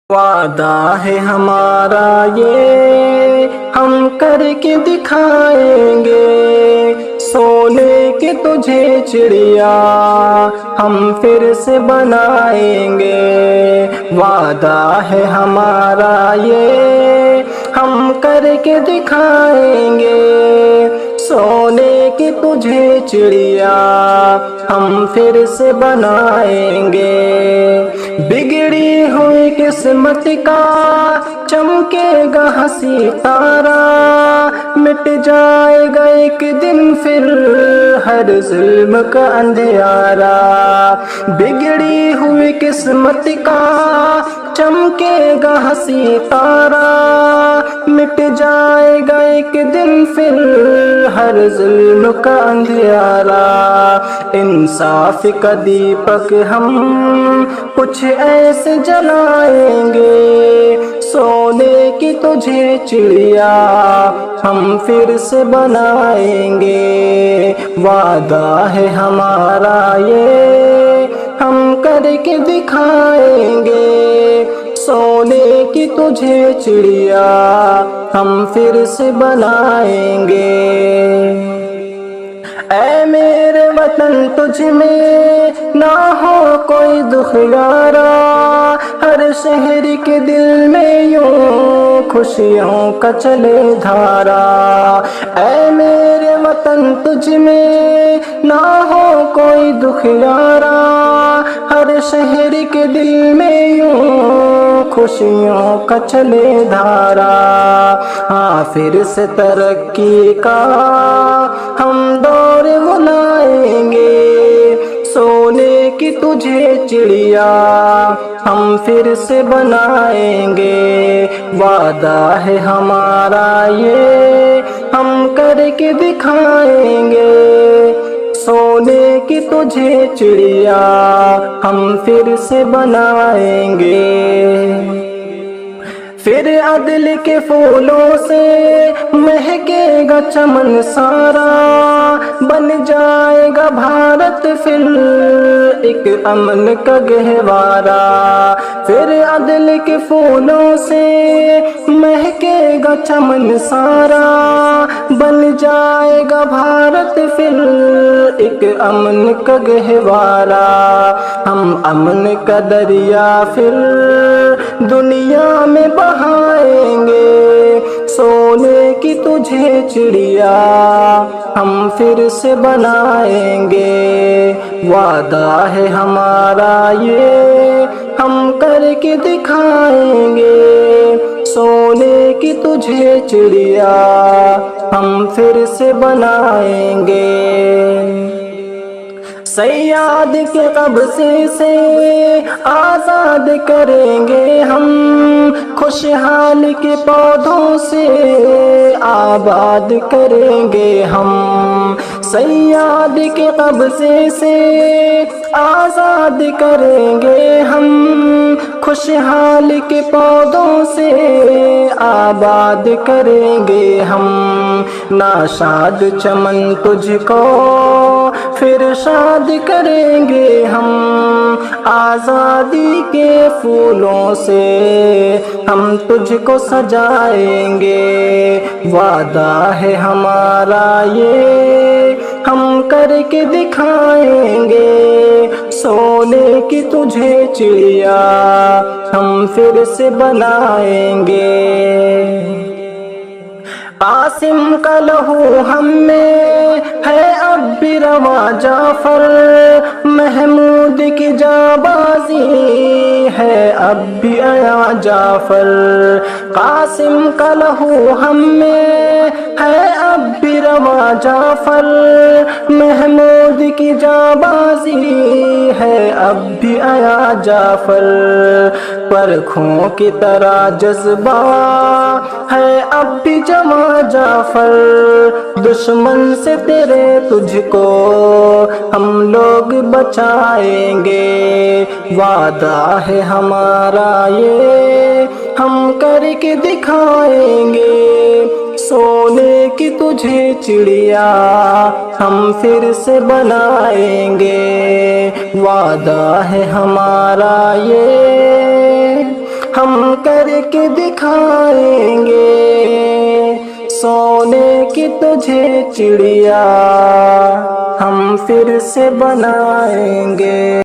وعدہ ہے ہمارا یہ ہم کر کے دکھائیں گے، سونے کے تجھے چڑیا ہم پھر سے بنائیں گے۔ وعدہ ہے ہمارا یہ ہم کر کے دکھائیں گے، سونے کی تجھے چڑیا ہم پھر سے بنائیں گے۔ بگڑی ہوئی قسمت کا چمکے گا ہنسی تارا، مٹ جائے گا ایک دن پھر ہر ظلم کا اندھیارا۔ بگڑی ہوئی قسمت کا چمکے گا ہنسی تارا، مٹ جائے گا ایک دن پھر ہر ظلم کا اندھیارا۔ انصاف کا دیپک ہم کچھ ایسے جلائیں گے، سونے کی تجھے چڑیا ہم پھر سے بنائیں گے۔ وعدہ ہے ہمارا یہ ہم کر کے دکھائیں گے، سونے کی تجھے چڑیا ہم پھر سے بنائیں گے۔ اے میرے وطن تجھ میں نہ ہو کوئی دکھ یارا، ہر شہر کے دل میں یوں خوشیوں کا چلے دھارا۔ اے میرے وطن تجھ میں نہ ہو کوئی دکھ یارا، ہر شہر کے دل میں یوں خوشیوں کا چلے دھارا۔ ہاں پھر سے ترقی کا ہم دور بلائیں گے، سونے کی تجھے چڑیا ہم پھر سے بنائیں گے۔ وعدہ ہے ہمارا یہ ہم کر کے دکھائیں گے، سونے کی تجھے چڑیا ہم پھر سے بنائیں گے۔ پھر عدل کے پھولوں سے مہکے گا چمن سارا، بن جائے گا بھارت پھر ایک امن کا گہوارا۔ پھر عدل کے پھولوں سے مہکے گا چمن سارا، بن جائے گا بھارت پھر ایک امن کا گہوارا۔ ہم امن کا دریا پھر دنیا میں بہائیں گے، سونے کی تجھے چڑیا ہم پھر سے بنائیں گے۔ وعدہ ہے ہمارا یہ ہم کر کے دکھائیں گے، سونے کی تجھے چڑیا ہم پھر سے بنائیں گے۔ صیاد کے قبضے سے آزاد کریں گے ہم، خوشحال کے پودوں سے آباد کریں گے ہم۔ صیاد کے قبضے سے آزاد کریں گے ہم، خوشحال کے پودوں سے آباد کریں گے ہم۔ ناشاد چمن تجھ کو پھر شاد کریں گے ہم، آزادی کے پھولوں سے ہم تجھ کو سجائیں گے۔ وعدہ ہے ہمارا یہ ہم کر کے دکھائیں گے، سونے کی تجھے چڑیا ہم پھر سے بنائیں گے۔ قاسم کا لہو ہم میں ہے اب بھی رواں، جعفر محمود کی جانبازی ہے اب بھی عیاں جعفر۔ قاسم کا لہو ہم میں ہے اب بھی رواں، جعفر محمود کی جانبازی ہے اب بھی عیاں جعفر۔ پرکھوں کی طرح جذبہ ہے اب بھی جمع جعفر، دشمن سے تیرے تجھ کو ہم لوگ بچائیں گے۔ وعدہ ہے ہمارا یہ ہم کر کے دکھائیں گے، سونے کی تجھے چڑیا ہم پھر سے بنائیں گے۔ وعدہ ہے ہمارا یہ ہم کر کے دکھائیں گے، سونے کی تجھے چڑیا ہم پھر سے بنائیں گے۔